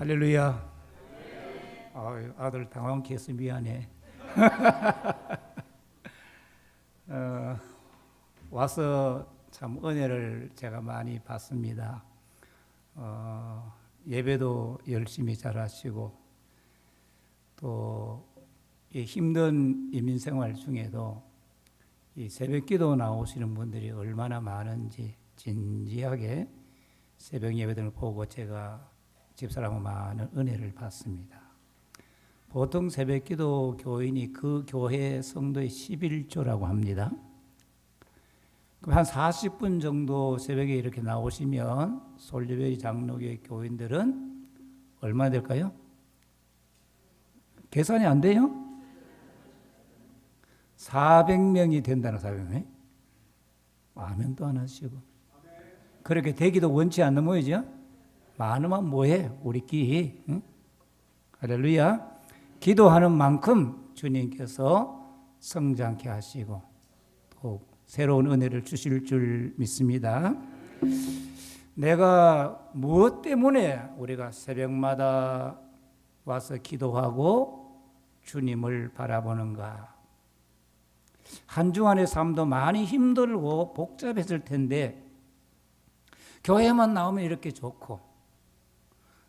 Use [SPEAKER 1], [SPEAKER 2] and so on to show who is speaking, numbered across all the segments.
[SPEAKER 1] 할렐루야. 아들 당황케 해서 미안해. 와서 참 은혜를 제가 많이 받습니다. 예배도 열심히 잘하시고 또 이 힘든 이민생활 중에도 이 새벽기도 나오시는 분들이 얼마나 많은지 진지하게 새벽 예배들을 보고 제가 집사람과 많은 은혜를 받습니다. 보통 새벽기도 교인이 그 교회 성도의 11조라고 합니다. 그럼 한 40분 정도 새벽에 이렇게 나오시면 솔리베리 장로교회 교인들은 얼마나 될까요? 계산이 안 돼요? 400명이 된다는 400명. 아멘도 안 하시고. 그렇게 되기도 원치 않는 모이죠? 많으면 뭐해? 우리끼리. 응? 할렐루야. 기도하는 만큼 주님께서 성장케 하시고 또 새로운 은혜를 주실 줄 믿습니다. 내가 무엇 때문에 우리가 새벽마다 와서 기도하고 주님을 바라보는가? 한 주간의 삶도 많이 힘들고 복잡했을 텐데 교회만 나오면 이렇게 좋고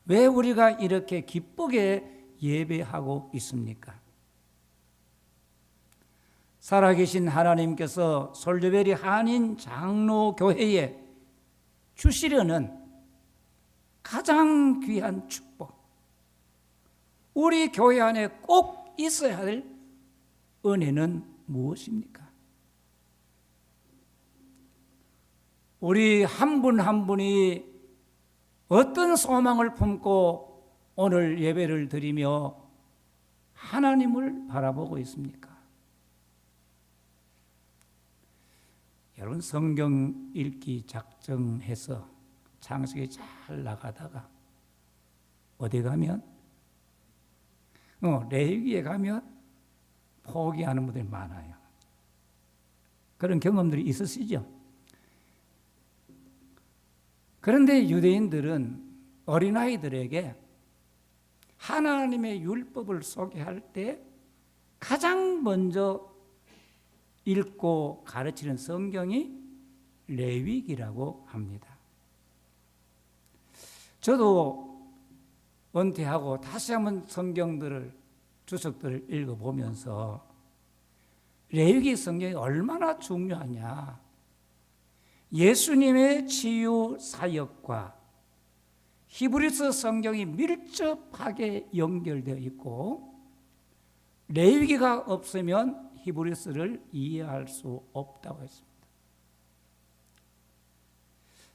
[SPEAKER 1] 왜 우리가 이렇게 기쁘게 예배하고 있습니까? 살아계신 하나님께서 솔저베리 한인 장로교회에 주시려는 가장 귀한 축복, 우리 교회 안에 꼭 있어야 할 은혜는 무엇입니까? 우리 한 분 한 분이 어떤 소망을 품고 오늘 예배를 드리며 하나님을 바라보고 있습니까? 여러분 성경 읽기 작정해서 창세기 잘 나가다가 어디 가면 레위기에 가면 포기하는 분들이 많아요. 그런 경험들이 있으시죠? 그런데 유대인들은 어린아이들에게 하나님의 율법을 소개할 때 가장 먼저 읽고 가르치는 성경이 레위기라고 합니다. 저도 은퇴하고 다시 한번 성경들을 주석들을 읽어보면서 레위기 성경이 얼마나 중요하냐, 예수님의 치유 사역과 히브리서 성경이 밀접하게 연결되어 있고 레위기가 없으면 히브리서를 이해할 수 없다고 했습니다.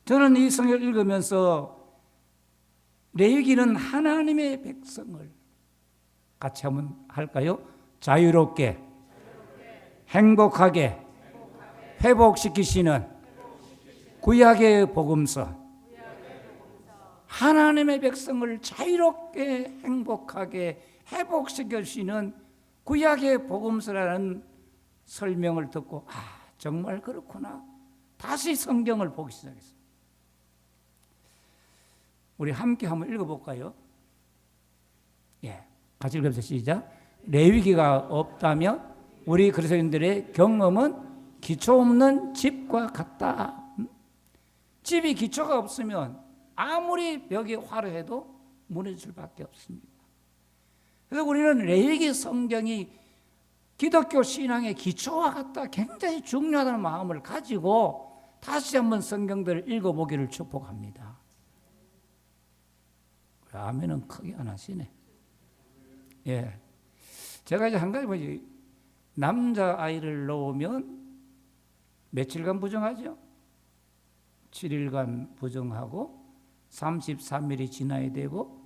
[SPEAKER 1] 저는 이 성경을 읽으면서 레위기는 하나님의 백성을 같이 한번 할까요? 자유롭게, 행복하게 회복시키시는 구약의 복음서, 하나님의 백성을 자유롭게 행복하게 회복시켜주시는 구약의 복음서라는 설명을 듣고 정말 그렇구나. 다시 성경을 보기 시작했어요. 우리 함께 한번 읽어볼까요? 예, 같이 읽어보세요. 시작. 레위기가 없다면 우리 그리스도인들의 경험은 기초 없는 집과 같다. 집이 기초가 없으면 아무리 벽이 화려해도 무너질 수밖에 없습니다. 그래서 우리는 레위기 성경이 기독교 신앙의 기초와 같다, 굉장히 중요하다는 마음을 가지고 다시 한번 성경들을 읽어보기를 축복합니다. 아멘은 크게 안 하시네. 예, 제가 이제 한 가지 뭐지, 남자 아이를 낳으면 며칠간 부정하죠. 7일간 부정하고 33일이 지나야 되고,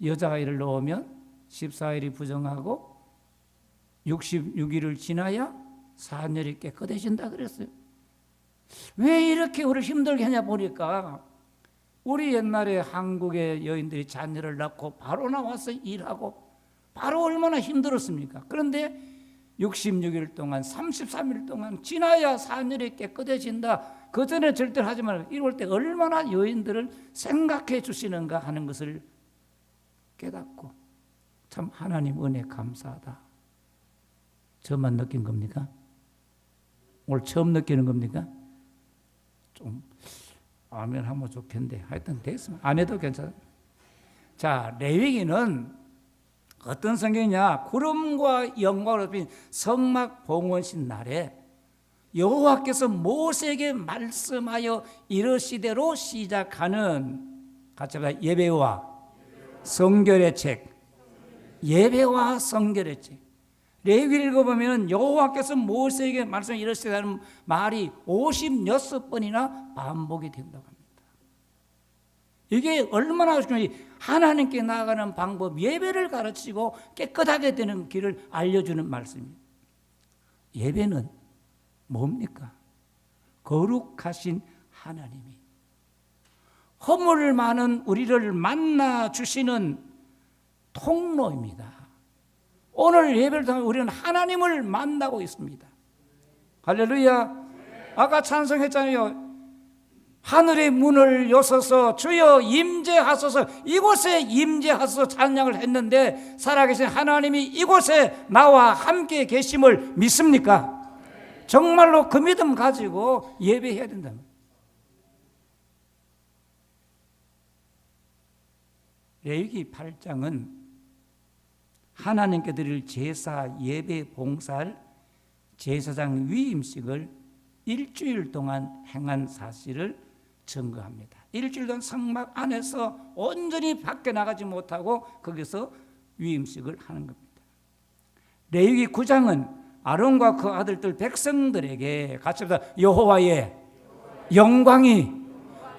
[SPEAKER 1] 여자아이를 낳으면 14일이 부정하고 66일을 지나야 사년이 깨끗해진다 그랬어요. 왜 이렇게 우리를 힘들게 하냐 보니까 우리 옛날에 한국의 여인들이 자녀를 낳고 바로 나와서 일하고 바로 얼마나 힘들었습니까? 그런데 66일 동안 33일 동안 지나야 사년이 깨끗해진다. 그 전에 절대로 하지 말고 이럴 때 얼마나 여인들을 생각해 주시는가 하는 것을 깨닫고 참 하나님 은혜 감사하다. 저만 느낀 겁니까? 오늘 처음 느끼는 겁니까? 좀 아멘 하면 좋겠는데 하여튼 됐으면 안 해도 괜찮아요. 자, 레위기는 어떤 성경이냐? 구름과 영광으로 빈 성막 봉헌식 날에 여호와께서 모세에게 말씀하여 이르시대로 시작하는 같이 합시다. 예배와 성결의 책. 예배와 성결의 책. 레위기를 읽어보면 여호와께서 모세에게 말씀 이르시다는 말이 56번이나 반복이 된다고 합니다. 이게 얼마나 중요한지 하나님께 나아가는 방법, 예배를 가르치고 깨끗하게 되는 길을 알려주는 말씀입니다. 예배는 뭡니까? 거룩하신 하나님이 허물 많은 우리를 만나 주시는 통로입니다. 오늘 예배를 통해 우리는 하나님을 만나고 있습니다. 할렐루야. 아까 찬송했잖아요. 하늘의 문을 여서서 주여 임재하소서, 이곳에 임재하소서 찬양을 했는데 살아계신 하나님이 이곳에 나와 함께 계심을 믿습니까? 정말로 그 믿음 가지고 예배해야 된답니다. 레위기 8장은 하나님께 드릴 제사 예배 봉사할 제사장 위임식을 일주일 동안 행한 사실을 증거합니다. 일주일 동안 성막 안에서 온전히 밖에 나가지 못하고 거기서 위임식을 하는 겁니다. 레위기 9장은 아론과 그 아들들 백성들에게 같이 합시다. 여호와의 영광이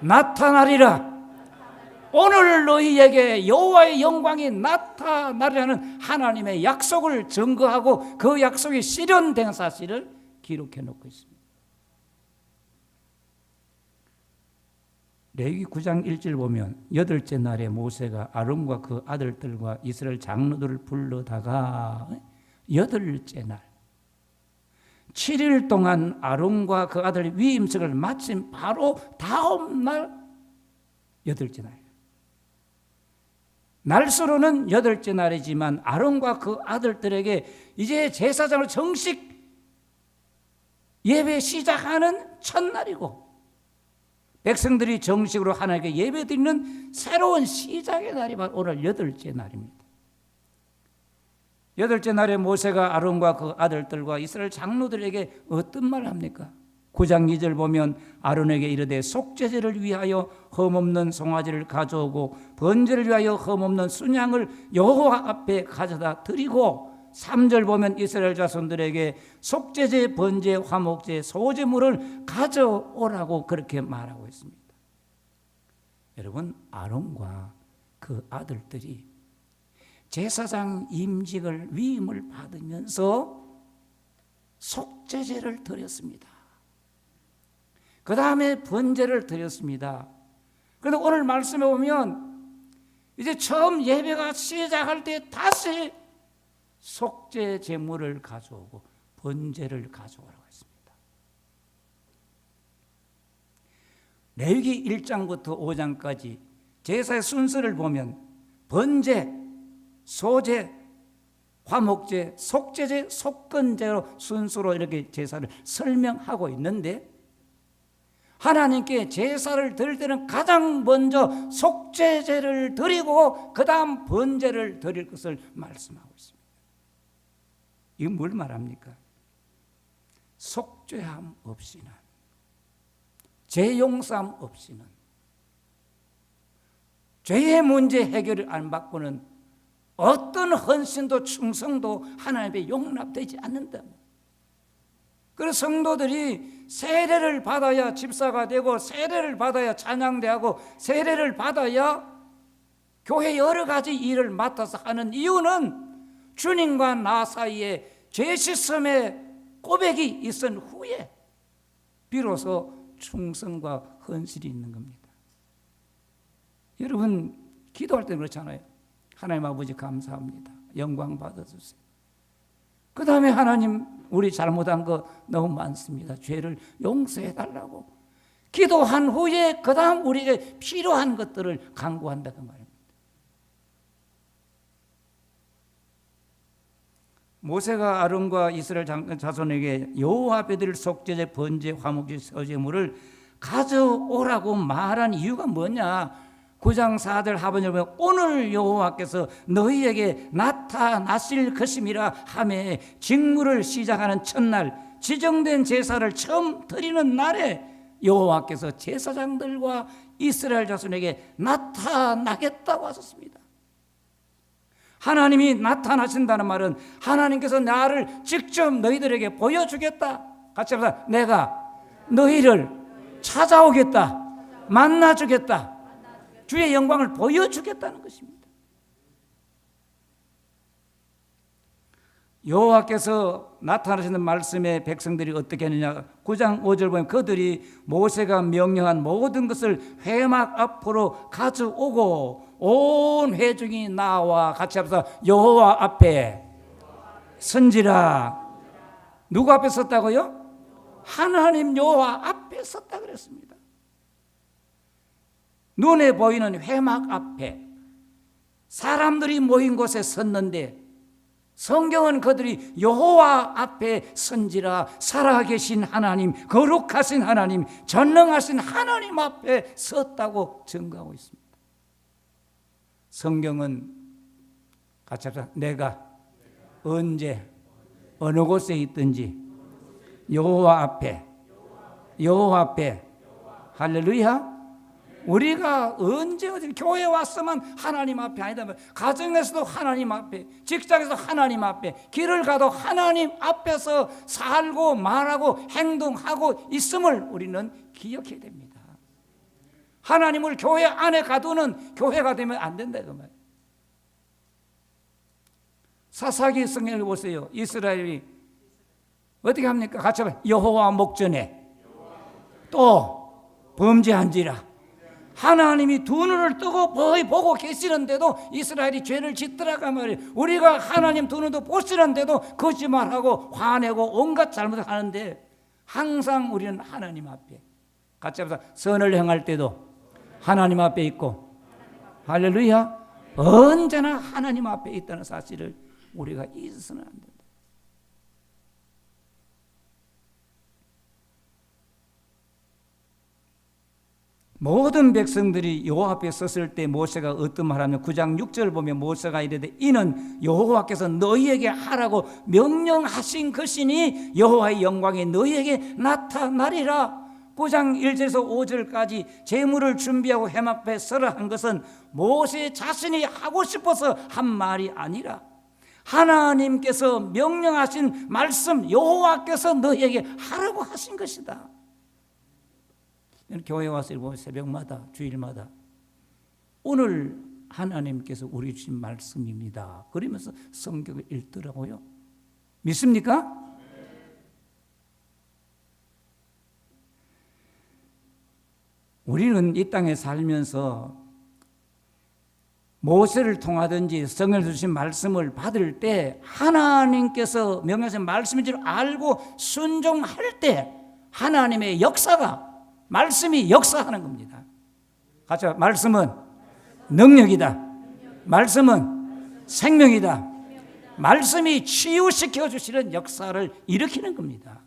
[SPEAKER 1] 나타나리라. 오늘 너희에게 여호와의 영광이 나타나리라는 하나님의 약속을 증거하고 그 약속이 실현된 사실을 기록해 놓고 있습니다. 레위기 9장 1절 보면 여덟째 날에 모세가 아론과 그 아들들과 이스라엘 장로들을 불러다가 여덟째 날 7일 동안 아론과 그 아들 위임식을 마친 바로 다음 날 여덟째 날. 날수로는 여덟째 날이지만 아론과 그 아들들에게 이제 제사장으로 정식 예배 시작하는 첫날이고 백성들이 정식으로 하나님께 예배드리는 새로운 시작의 날이 바로 오늘 여덟째 날입니다. 여덟째 날에 모세가 아론과 그 아들들과 이스라엘 장로들에게 어떤 말을 합니까? 9장 2절 보면 아론에게 이르되 속죄제를 위하여 흠없는 송아지를 가져오고 번제를 위하여 흠없는 순양을 여호와 앞에 가져다 드리고 3절 보면 이스라엘 자손들에게 속죄제, 번제, 화목제, 소제물을 가져오라고 그렇게 말하고 있습니다. 여러분, 아론과 그 아들들이 제사장 임직을 위임을 받으면서 속죄제를 드렸습니다. 그 다음에 번제를 드렸습니다. 그런데 오늘 말씀에 보면 이제 처음 예배가 시작할 때 다시 속죄 제물을 가져오고 번제를 가져오라고 했습니다. 레위기 1장부터 5장까지 제사의 순서를 보면 번제, 소제, 화목제, 속죄제, 속건제로 순서로 이렇게 제사를 설명하고 있는데 하나님께 제사를 드릴 때는 가장 먼저 속죄제를 드리고 그 다음 번제를 드릴 것을 말씀하고 있습니다. 이건 뭘 말합니까? 속죄함 없이는, 죄용서함 없이는, 죄의 문제 해결을 안 받고는 어떤 헌신도 충성도 하나님께 용납되지 않는다. 그래서 성도들이 세례를 받아야 집사가 되고 세례를 받아야 찬양대하고 세례를 받아야 교회 여러 가지 일을 맡아서 하는 이유는 주님과 나 사이에 죄 씻음의 고백이 있은 후에 비로소 충성과 헌신이 있는 겁니다. 여러분 기도할 때 그렇잖아요. 하나님 아버지 감사합니다. 영광 받아주세요. 그 다음에 하나님 우리 잘못한 거 너무 많습니다. 죄를 용서해달라고 기도한 후에 그 다음 우리에게 필요한 것들을 간구한다는 말입니다. 모세가 아론과 이스라엘 자손에게 여호와 앞에 드릴 속죄제, 번제, 화목제, 서제물을 가져오라고 말한 이유가 뭐냐? 9장 4절 하반절에 보면 오늘 여호와께서 너희에게 나타나실 것임이라 하매 직무를 시작하는 첫날 지정된 제사를 처음 드리는 날에 여호와께서 제사장들과 이스라엘 자손에게 나타나겠다고 하셨습니다. 하나님이 나타나신다는 말은 하나님께서 나를 직접 너희들에게 보여주겠다. 같이 합시다. 내가 너희를 찾아오겠다. 만나주겠다. 주의 영광을 보여주겠다는 것입니다. 여호와께서 나타나시는 말씀에 백성들이 어떻게 하느냐? 9장 5절 보면 그들이 모세가 명령한 모든 것을 회막 앞으로 가져오고 온 회중이 나와 같이 합시다. 여호와 앞에 선지라. 누구 앞에 섰다고요? 하나님 여호와 앞에 섰다 그랬습니다. 눈에 보이는 회막 앞에 사람들이 모인 곳에 섰는데 성경은 그들이 여호와 앞에 선지라 살아계신 하나님, 거룩하신 하나님, 전능하신 하나님 앞에 섰다고 증거하고 있습니다. 성경은 같이 합시다. 내가 언제 어느 곳에 있든지 여호와 앞에 할렐루야. 우리가 언제 어디 교회 왔으면 하나님 앞에 아니다. 가정에서도 하나님 앞에, 직장에서 하나님 앞에, 길을 가도 하나님 앞에서 살고 말하고 행동하고 있음을 우리는 기억해야 됩니다. 하나님을 교회 안에 가두는 교회가 되면 안 된다 그 말. 사사기 성경을 보세요. 이스라엘이 어떻게 합니까? 같이 한번 여호와 목전에 또 범죄한지라. 하나님이 두 눈을 뜨고 보고 계시는데도 이스라엘이 죄를 짓더라가 말이에요. 우리가 하나님 두 눈도 보시는데도 거짓말하고 화내고 온갖 잘못을 하는데 항상 우리는 하나님 앞에 같이 합시다. 선을 행할 때도 하나님 앞에 있고 할렐루야. 언제나 하나님 앞에 있다는 사실을 우리가 잊어서는 안 된다. 모든 백성들이 여호와 앞에 섰을 때 모세가 어떤 말하면 9장 6절 보면 모세가 이르되 이는 여호와께서 너희에게 하라고 명령하신 것이니 여호와의 영광이 너희에게 나타나리라. 9장 1절에서 5절까지 제물을 준비하고 회막 앞에 서라 한 것은 모세 자신이 하고 싶어서 한 말이 아니라 하나님께서 명령하신 말씀 여호와께서 너희에게 하라고 하신 것이다. 교회 와서 보면 새벽마다 주일마다 오늘 하나님께서 우리 주신 말씀입니다. 그러면서 성경을 읽더라고요. 믿습니까? 우리는 이 땅에 살면서 모세를 통하든지 성경에서 주신 말씀을 받을 때 하나님께서 명령하신 말씀인 줄 알고 순종할 때 하나님의 역사가 말씀이 역사하는 겁니다. 같이 말씀은 능력이다. 말씀은 생명이다. 말씀이 치유시켜 주시는 역사를 일으키는 겁니다.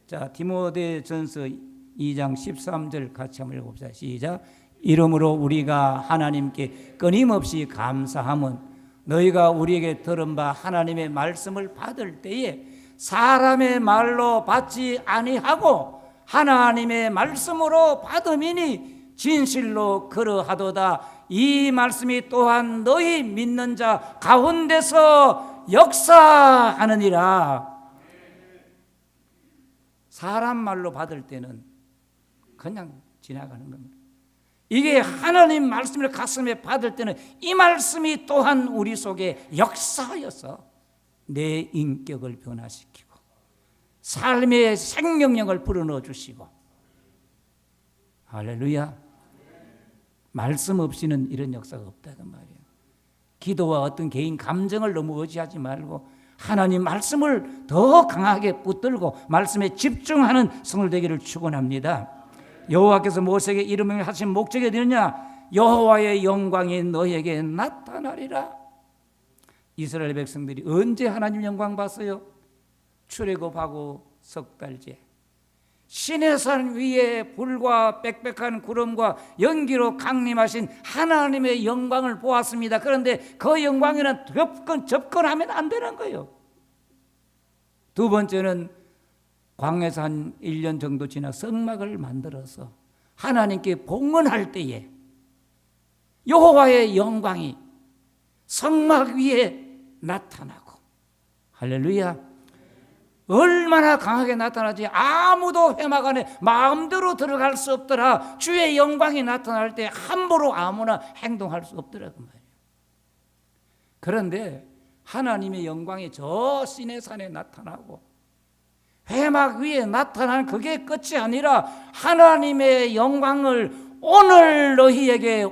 [SPEAKER 1] 자, 디모데전서 2장 13절 같이 한번 읽어봅시다. 시작. 이러므로 우리가 하나님께 끊임없이 감사함은 너희가 우리에게 들은 바 하나님의 말씀을 받을 때에 사람의 말로 받지 아니하고 하나님의 말씀으로 받음이니 진실로 그러하도다. 이 말씀이 또한 너희 믿는 자 가운데서 역사하느니라. 사람 말로 받을 때는 그냥 지나가는 겁니다. 이게 하나님 말씀을 가슴에 받을 때는 이 말씀이 또한 우리 속에 역사하여서 내 인격을 변화시키고 삶의 생명력을 불어넣어 주시고 할렐루야. 말씀 없이는 이런 역사가 없다는 말이에요. 기도와 어떤 개인 감정을 너무 의지하지 말고 하나님 말씀을 더 강하게 붙들고 말씀에 집중하는 성을 되기를 축원합니다. 여호와께서 모세에게 이름을 하신 목적이 어디느냐? 여호와의 영광이 너에게 나타나리라. 이스라엘 백성들이 언제 하나님 영광 봤어요? 출애굽하고 석 달째 시내산 위에 불과 빽빽한 구름과 연기로 강림하신 하나님의 영광을 보았습니다. 그런데 그 영광에는 접근하면 안 되는 거예요. 두 번째는 광야에서 한 1년 정도 지나 성막을 만들어서 하나님께 봉헌할 때에 여호와의 영광이 성막 위에 나타나고, 할렐루야, 얼마나 강하게 나타나지. 아무도 회막 안에 마음대로 들어갈 수 없더라. 주의 영광이 나타날 때 함부로 아무나 행동할 수 없더라 그 말이에요. 그런데 하나님의 영광이 저 시내산에 나타나고 회막 위에 나타난 그게 끝이 아니라 하나님의 영광을 오늘 너희에게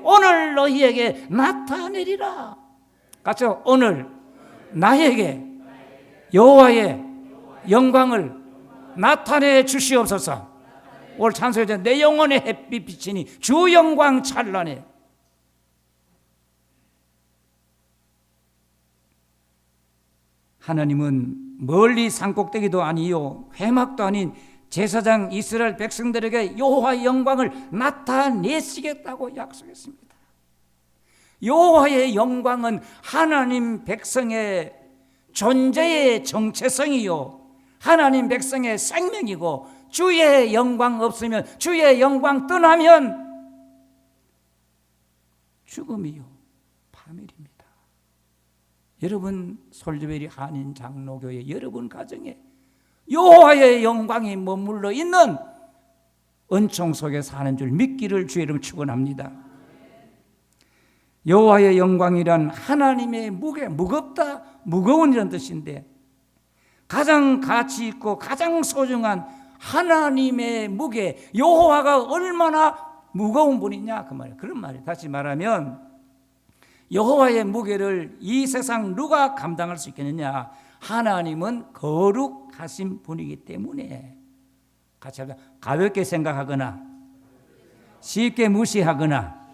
[SPEAKER 1] 나타내리라. 같죠? 오늘 나에게 여호와의 영광을 나타내 주시옵소서. 오늘 찬송에 내 영혼의 햇빛 비치니 주 영광 찬란해. 하나님은 멀리 산꼭대기도 아니요 회막도 아닌 제사장 이스라엘 백성들에게 여호와의 영광을 나타내시겠다고 약속했습니다. 여호와의 영광은 하나님 백성의 존재의 정체성이요 하나님 백성의 생명이고, 주의 영광 없으면, 주의 영광 떠나면 죽음이요 파멸입니다. 여러분 솔즈베리 한인 장로교회 여러분 가정에 여호와의 영광이 머물러 있는 은총 속에 사는 줄 믿기를 주의 이름으로 축원합니다. 여호와의 영광이란 하나님의 무겁다, 무거운 이런 뜻인데, 가장 가치 있고 가장 소중한 하나님의 무게, 여호와가 얼마나 무거운 분이냐 그 말이에요. 그런 말이에요. 다시 말하면 여호와의 무게를 이 세상 누가 감당할 수 있겠느냐? 하나님은 거룩하신 분이기 때문에. 같이 합시다. 가볍게 생각하거나 쉽게 무시하거나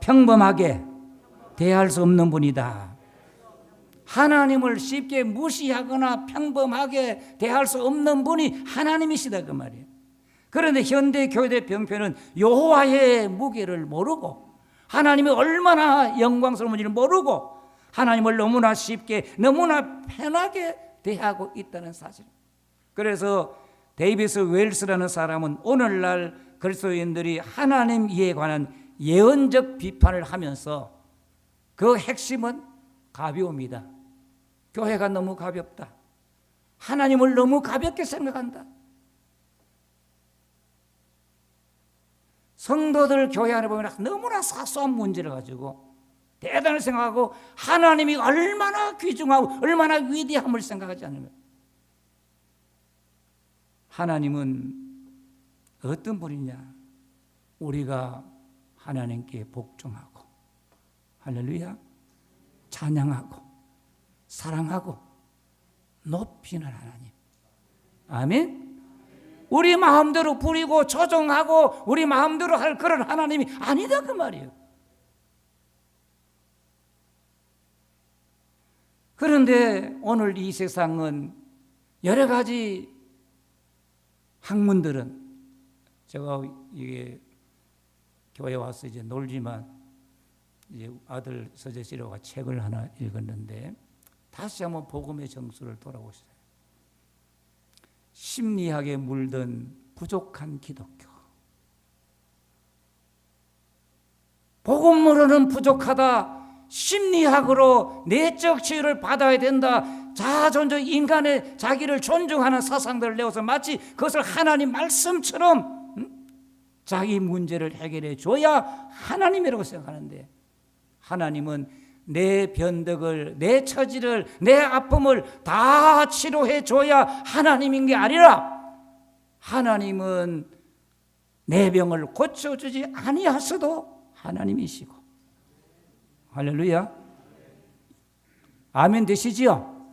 [SPEAKER 1] 평범하게 대할 수 없는 분이다. 하나님을 쉽게 무시하거나 평범하게 대할 수 없는 분이 하나님이시다 그 말이에요. 그런데 현대 교회 병폐는 여호와의 무게를 모르고 하나님이 얼마나 영광스러운지를 모르고 하나님을 너무나 쉽게 너무나 편하게 대하고 있다는 사실. 그래서 데이비스 웰스라는 사람은 오늘날 그리스도인들이 하나님 이에 관한 예언적 비판을 하면서 그 핵심은 가벼움이다. 교회가 너무 가볍다. 하나님을 너무 가볍게 생각한다. 성도들 교회 안에 보면 너무나 사소한 문제를 가지고 대단히 생각하고 하나님이 얼마나 귀중하고 얼마나 위대함을 생각하지 않으면, 하나님은 어떤 분이냐? 우리가 하나님께 복종하고 할렐루야 찬양하고 사랑하고 높이는 하나님. 아멘. 우리 마음대로 부리고 조종하고 우리 마음대로 할 그런 하나님이 아니다 그 말이에요. 그런데 오늘 이 세상은 여러 가지 학문들은, 제가 이게 교회 와서 이제 놀지만 이제 아들 서재시로가 책을 하나 읽었는데 다시 한번 복음의 정수를 돌아보시죠. 심리학에 물든 부족한 기독교. 복음으로는 부족하다. 심리학으로 내적 치유를 받아야 된다. 자존적 인간의 자기를 존중하는 사상들을 내어서 마치 그것을 하나님 말씀처럼 자기 문제를 해결해 줘야 하나님이라고 생각하는데, 하나님은 내 변덕을, 내 처지를, 내 아픔을 다 치료해 줘야 하나님인 게 아니라, 하나님은 내 병을 고쳐주지 아니하셔도 하나님이시고. 할렐루야. 아멘 되시지요?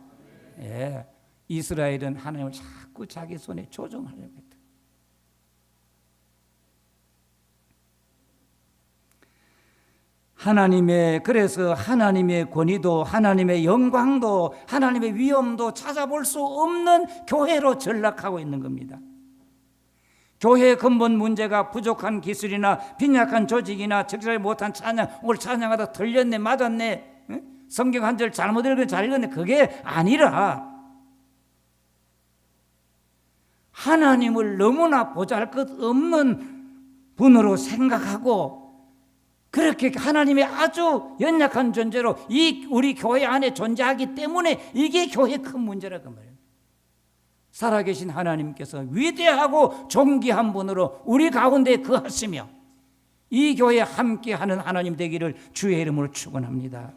[SPEAKER 1] 예. 이스라엘은 하나님을 자꾸 자기 손에 조종하려고 했다. 그래서 하나님의 권위도 하나님의 영광도 하나님의 위엄도 찾아볼 수 없는 교회로 전락하고 있는 겁니다. 교회의 근본 문제가 부족한 기술이나 빈약한 조직이나 적절하지 못한 찬양, 오늘 찬양하다 틀렸네, 맞았네, 성경 한 절 잘못 읽은 잘 읽었네, 그게 아니라 하나님을 너무나 보잘것없는 분으로 생각하고 그렇게 하나님의 아주 연약한 존재로 우리 교회 안에 존재하기 때문에 이게 교회의 큰 문제라고 말이에요. 살아계신 하나님께서 위대하고 존귀한 분으로 우리 가운데 거하시며 이 교회에 함께하는 하나님 되기를 주의 이름으로 축원합니다.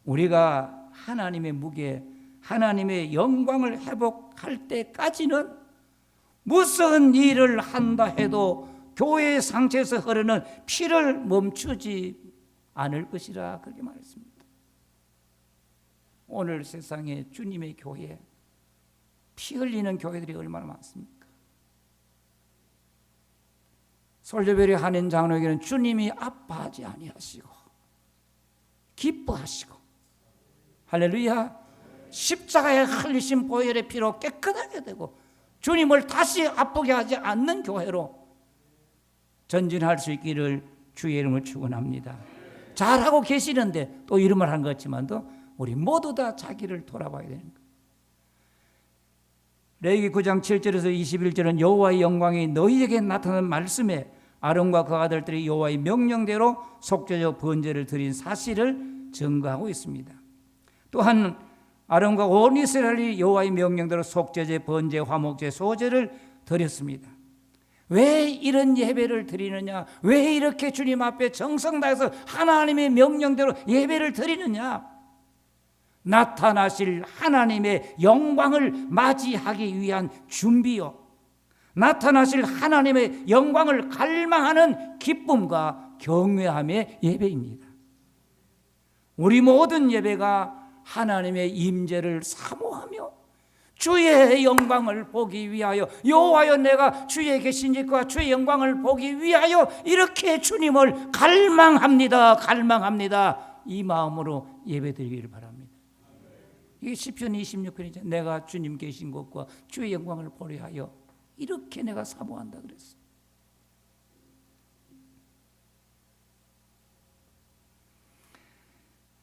[SPEAKER 1] 우리가 하나님의 무게, 하나님의 영광을 회복할 때까지는 무슨 일을 한다 해도 교회의 상처에서 흐르는 피를 멈추지 않을 것이라 그렇게 말했습니다. 오늘 세상에 주님의 교회, 피 흘리는 교회들이 얼마나 많습니까? 솔저별의 한인 장로에게는 주님이 아파하지 아니하시고 기뻐하시고, 할렐루야, 십자가에 흘리신 보혈의 피로 깨끗하게 되고 주님을 다시 아프게 하지 않는 교회로 전진할 수 있기를 주의 이름을 축원합니다. 잘하고 계시는데 또 이름을 한 것 같지만도 우리 모두 다 자기를 돌아봐야 되는 거예요. 레위기 9장 7절에서 21절은 여호와의 영광이 너희에게 나타난 말씀에 아론과 그 아들들이 여호와의 명령대로 속죄제 번제를 드린 사실을 증거하고 있습니다. 또한 아론과 온 이스라엘이 여호와의 명령대로 속죄제, 번제, 화목제, 소제를 드렸습니다. 왜 이런 예배를 드리느냐? 왜 이렇게 주님 앞에 정성 다해서 하나님의 명령대로 예배를 드리느냐? 나타나실 하나님의 영광을 맞이하기 위한 준비요, 나타나실 하나님의 영광을 갈망하는 기쁨과 경외함의 예배입니다. 우리 모든 예배가 하나님의 임재를 사모하며 주의 영광을 보기 위하여, 여호와여 내가 주의 계신 것과 주의 영광을 보기 위하여 이렇게 주님을 갈망합니다. 이 마음으로 예배드리기를 바랍니다. 이게 시편 26편이죠. 내가 주님 계신 것과 주의 영광을 보려 하여 이렇게 내가 사모한다 그랬어.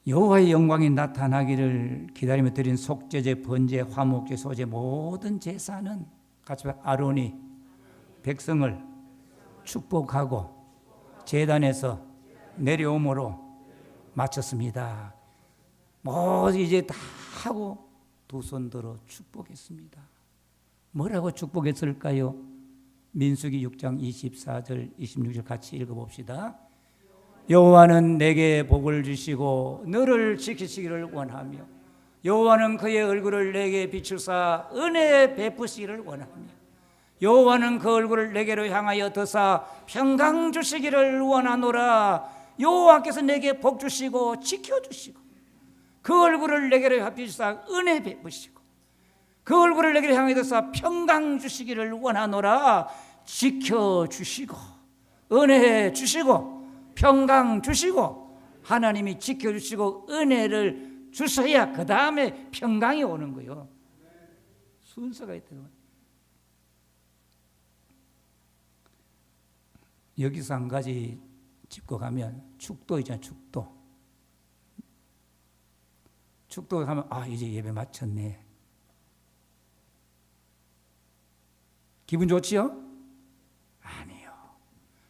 [SPEAKER 1] 여호와의 영광이 나타나기를 기다리며 드린 속죄제, 번제, 화목제, 소제 모든 제사는 같이 아론이 백성을 축복하고 제단에서 내려옴으로 마쳤습니다. 이제 다 하고 두 손 들어 축복했습니다. 뭐라고 축복했을까요? 민수기 6장 24절 26절 같이 읽어봅시다. 여호와는 내게 복을 주시고 너를 지키시기를 원하며 여호와는 그의 얼굴을 내게 비추사 은혜 베푸시기를 원하며 여호와는 그 얼굴을 내게로 향하여 드사 평강 주시기를 원하노라. 여호와께서 내게 복 주시고 지켜주시고 그 얼굴을 내게로 비추사 은혜 베푸시고 그 얼굴을 내게로 향하여 드사 평강 주시기를 원하노라. 지켜주시고 은혜 주시고 평강 주시고 하나님이 지켜주시고 은혜를 주셔야 그 다음에 평강이 오는 거예요. 순서가 있다고. 여기서 한 가지 짚고 가면 축도 있잖아요. 축도 가면 이제 예배 마쳤네. 기분 좋지요? 아니요.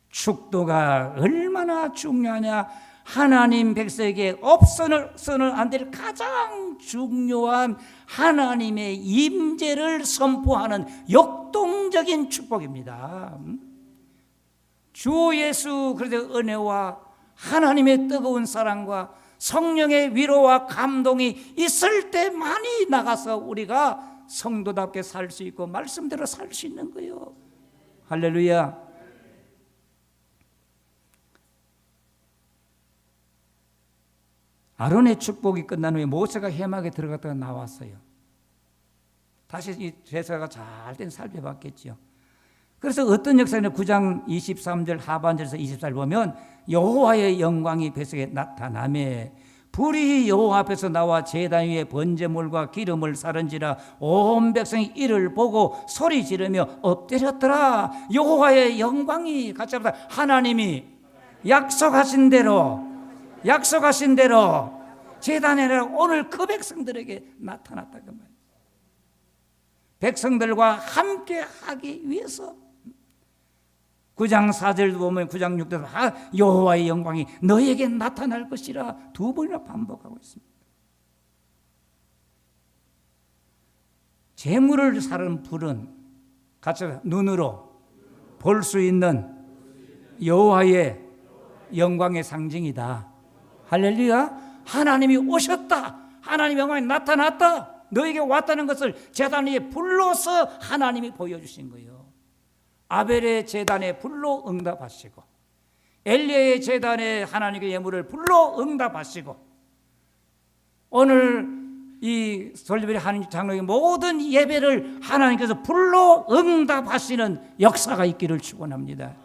[SPEAKER 1] 축도가 얼마나 중요하냐? 하나님 백성에게 없어서는 안 될 가장 중요한 하나님의 임재를 선포하는 역동적인 축복입니다. 주 예수 그리스도의 은혜와 하나님의 뜨거운 사랑과 성령의 위로와 감동이 있을 때 많이 나가서 우리가 성도답게 살 수 있고 말씀대로 살 수 있는 거예요. 할렐루야. 아론의 축복이 끝난 후에 모세가 회막에 들어갔다가 나왔어요. 다시 이 제사가 잘 된 살펴봤겠죠. 그래서 어떤 역사는 9장 23절 하반절에서 24절 보면 여호와의 영광이 뱃속에 나타나매 불이 여호와 앞에서 나와 제단 위에 번제물과 기름을 사른지라 온 백성이 이를 보고 소리 지르며 엎드렸더라. 여호와의 영광이 같이 합시다. 하나님이 약속하신 대로 제단에 오늘 그 백성들에게 나타났다 그 말이에요. 백성들과 함께 하기 위해서 9장 4절도 보면 9장 6절도 여호와의 영광이 너에게 나타날 것이라 2번이나 반복하고 있습니다. 재물을 사는 불은 같이 눈으로 볼 수 있는 여호와의 영광의 상징이다. 할렐루야. 하나님이 오셨다. 하나님의 영광이 나타났다. 너에게 왔다는 것을 제단 위에 불로서 하나님이 보여주신 거예요. 아벨의 제단에 불로 응답하시고 엘리야의 제단에 하나님의 예물을 불로 응답하시고 오늘 이 솔리베리 하나님 장로의 모든 예배를 하나님께서 불로 응답하시는 역사가 있기를 축원합니다.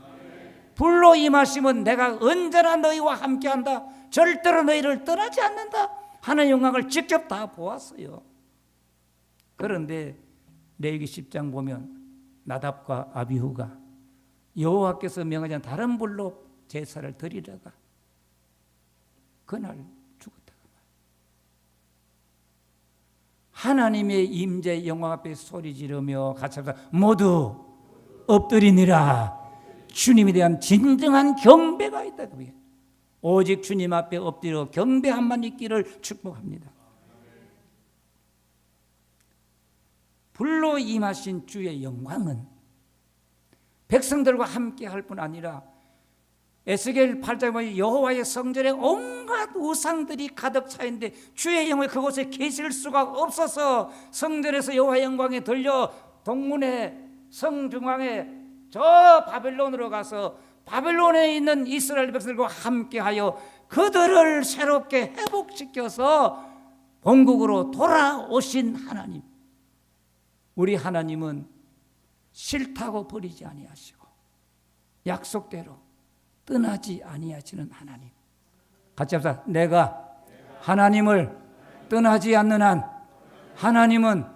[SPEAKER 1] 불로 임하시면 내가 언제나 너희와 함께한다. 절대로 너희를 떠나지 않는다. 하나님의 영광을 직접 다 보았어요. 그런데 레위기 10장 보면 나답과 아비후가 여호와께서 명하지 않은 다른 불로 제사를 드리다가 그날 죽었다. 하나님의 임재 영광 앞에 소리 지르며 같이 합시다. 모두 엎드리니라. 주님에 대한 진정한 경배가 있다. 오직 주님 앞에 엎드려 경배함만 있기를 축복합니다. 불로 임하신 주의 영광은 백성들과 함께 할 뿐 아니라 에스겔 8장에 보면 여호와의 성전에 온갖 우상들이 가득 차 있는데 주의 영광이 그곳에 계실 수가 없어서 성전에서 여호와의 영광이 들려 동문의 성중앙에 저 바벨론으로 가서 바벨론에 있는 이스라엘 백성들과 함께하여 그들을 새롭게 회복시켜서 본국으로 돌아오신 하나님. 우리 하나님은 싫다고 버리지 아니하시고 약속대로 떠나지 아니하시는 하나님. 같이 합시다. 내가 하나님을 떠나지 않는 한 하나님은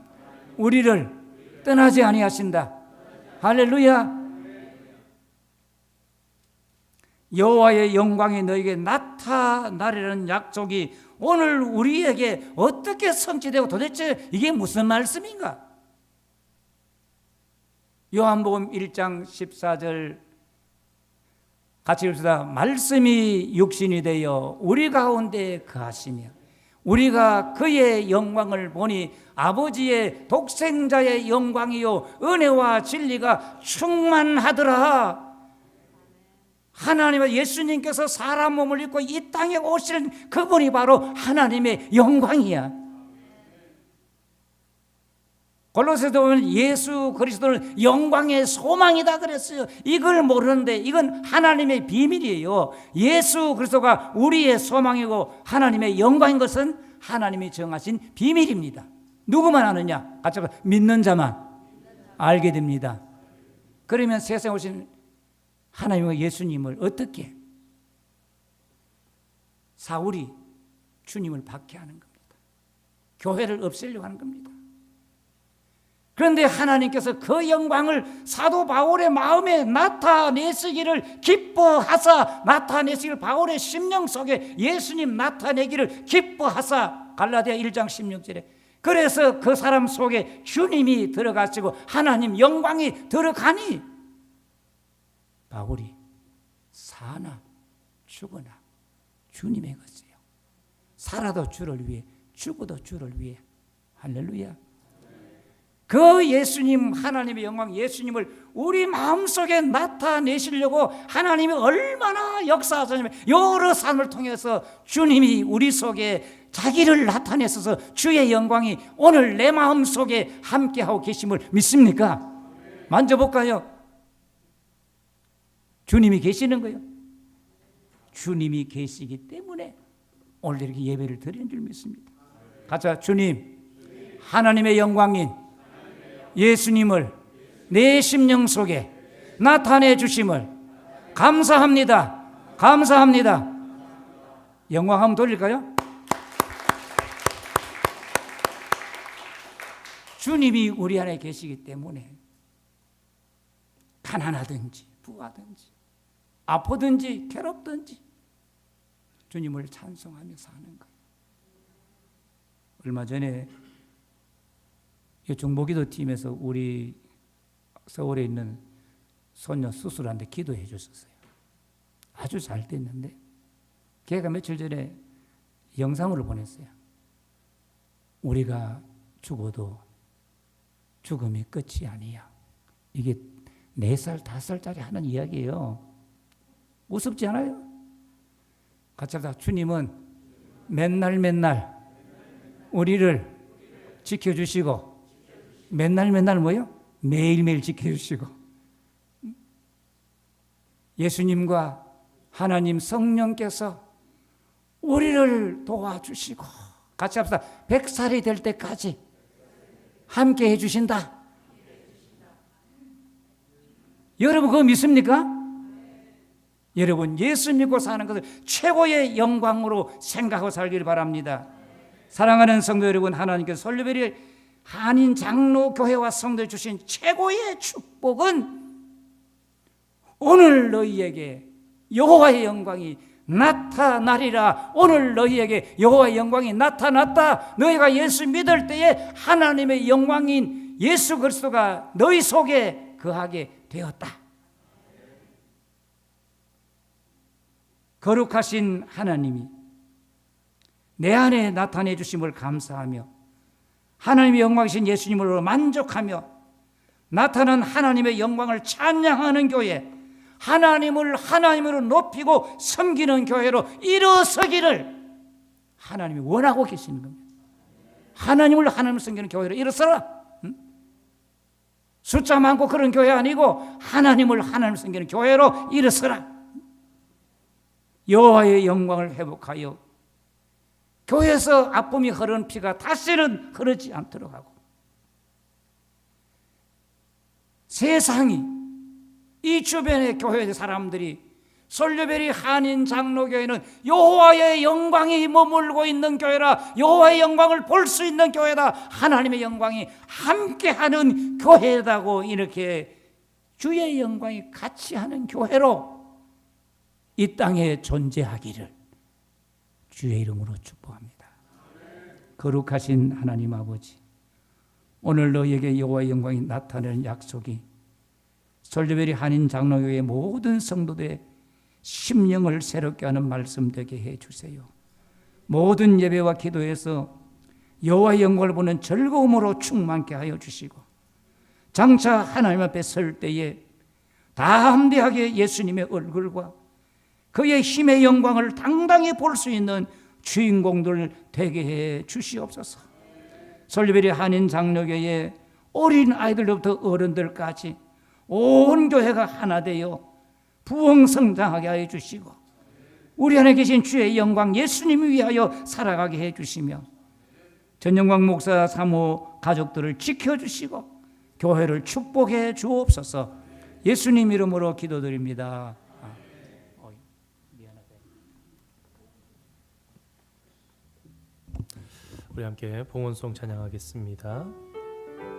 [SPEAKER 1] 우리를 떠나지 아니하신다. 할렐루야. 여호와의 영광이 너에게 나타나리라는 약속이 오늘 우리에게 어떻게 성취되고 도대체 이게 무슨 말씀인가? 요한복음 1장 14절 같이 읽읍시다. 말씀이 육신이 되어 우리 가운데 거하시며 우리가 그의 영광을 보니 아버지의 독생자의 영광이요 은혜와 진리가 충만하더라. 하나님의 예수님께서 사람 몸을 입고 이 땅에 오실 그분이 바로 하나님의 영광이야. 골로새서 보면 예수 그리스도는 영광의 소망이다 그랬어요. 이걸 모르는데 이건 하나님의 비밀이에요. 예수 그리스도가 우리의 소망이고 하나님의 영광인 것은 하나님이 정하신 비밀입니다. 누구만 아느냐? 같이 믿는 자만 알게 됩니다. 그러면 세상에 오신 하나님과 예수님을 어떻게 사울이 주님을 박해하는 겁니다. 교회를 없애려고 하는 겁니다. 그런데 하나님께서 그 영광을 사도 바울의 마음에 나타내시기를 기뻐하사 나타내시기를 바울의 심령 속에 예수님 나타내기를 기뻐하사 갈라디아 1장 16절에 그래서 그 사람 속에 주님이 들어가시고 하나님 영광이 들어가니 바울이 사나 죽으나 주님의 것이에요. 살아도 주를 위해 죽어도 주를 위해. 할렐루야. 그 예수님 하나님의 영광 예수님을 우리 마음속에 나타내시려고 하나님이 얼마나 역사하셨냐면 여러 삶을 통해서 주님이 우리 속에 자기를 나타내셔서 주의 영광이 오늘 내 마음속에 함께하고 계심을 믿습니까? 만져볼까요? 주님이 계시는 거예요. 주님이 계시기 때문에 오늘 이렇게 예배를 드리는 줄 믿습니다. 가자. 주님 하나님의 영광인 예수님을 내 심령 속에 나타내 주심을 감사합니다. 감사합니다. 영광 한번 돌릴까요? 주님이 우리 안에 계시기 때문에 가난하든지 부하든지 아프든지 괴롭든지 주님을 찬송하며 사는 거예요. 얼마 전에 중보기도팀에서 우리 서울에 있는 손녀 수술하는데 기도해 줬었어요. 아주 잘 됐는데 걔가 며칠 전에 영상을 보냈어요. 우리가 죽어도 죽음이 끝이 아니야. 이게 4살, 5살짜리 하는 이야기예요. 우습지 않아요? 같이 합시다. 주님은 맨날 우리를 지켜주시고 맨날 뭐요? 매일매일 지켜주시고 예수님과 하나님 성령께서 우리를 도와주시고 같이 합시다. 100살이 될 때까지 함께 해주신다. 여러분 그거 믿습니까? 여러분 예수 믿고 사는 것을 최고의 영광으로 생각하고 살기를 바랍니다. 사랑하는 성도 여러분, 하나님께서 솔로베리 한인 장로교회와 성도에 주신 최고의 축복은 오늘 너희에게 여호와의 영광이 나타나리라. 오늘 너희에게 여호와의 영광이 나타났다. 너희가 예수 믿을 때에 하나님의 영광인 예수 그리스도가 너희 속에 거하게 되었다. 거룩하신 하나님이 내 안에 나타내 주심을 감사하며 하나님의 영광이신 예수님으로 만족하며 나타난 하나님의 영광을 찬양하는 교회, 하나님을 하나님으로 높이고 섬기는 교회로 일어서기를 하나님이 원하고 계시는 겁니다. 하나님을 하나님을 섬기는 교회로 일어서라. 숫자 많고 그런 교회 아니고 하나님을 하나님을 섬기는 교회로 일어서라. 여호와의 영광을 회복하여 교회에서 아픔이 흐르는 피가 다시는 흐르지 않도록 하고 세상이 이 주변의 교회 사람들이 솔로베리 한인 장로교회는 여호와의 영광이 머물고 있는 교회라, 여호와의 영광을 볼 수 있는 교회다, 하나님의 영광이 함께하는 교회라고 이렇게 주의 영광이 같이 하는 교회로 이 땅에 존재하기를 주의 이름으로 축복합니다. 거룩하신 하나님 아버지, 오늘 너희에게 여호와의 영광이 나타나는 약속이 솔로베리 한인 장로교회의 모든 성도들의 심령을 새롭게 하는 말씀 되게 해주세요. 모든 예배와 기도에서 여호와의 영광을 보는 즐거움으로 충만케 하여 주시고 장차 하나님 앞에 설 때에 담대하게 예수님의 얼굴과 그의 힘의 영광을 당당히 볼 수 있는 주인공들 되게 해 주시옵소서. 솔로베리 한인 장로교회의 어린 아이들로부터 어른들까지 온 교회가 하나 되어 부흥성장하게 해 주시고 우리 안에 계신 주의 영광 예수님을 위하여 살아가게 해 주시며 전영광 목사 사모 가족들을 지켜주시고 교회를 축복해 주옵소서. 예수님 이름으로 기도드립니다.
[SPEAKER 2] 우리 함께 봉헌송 찬양하겠습니다.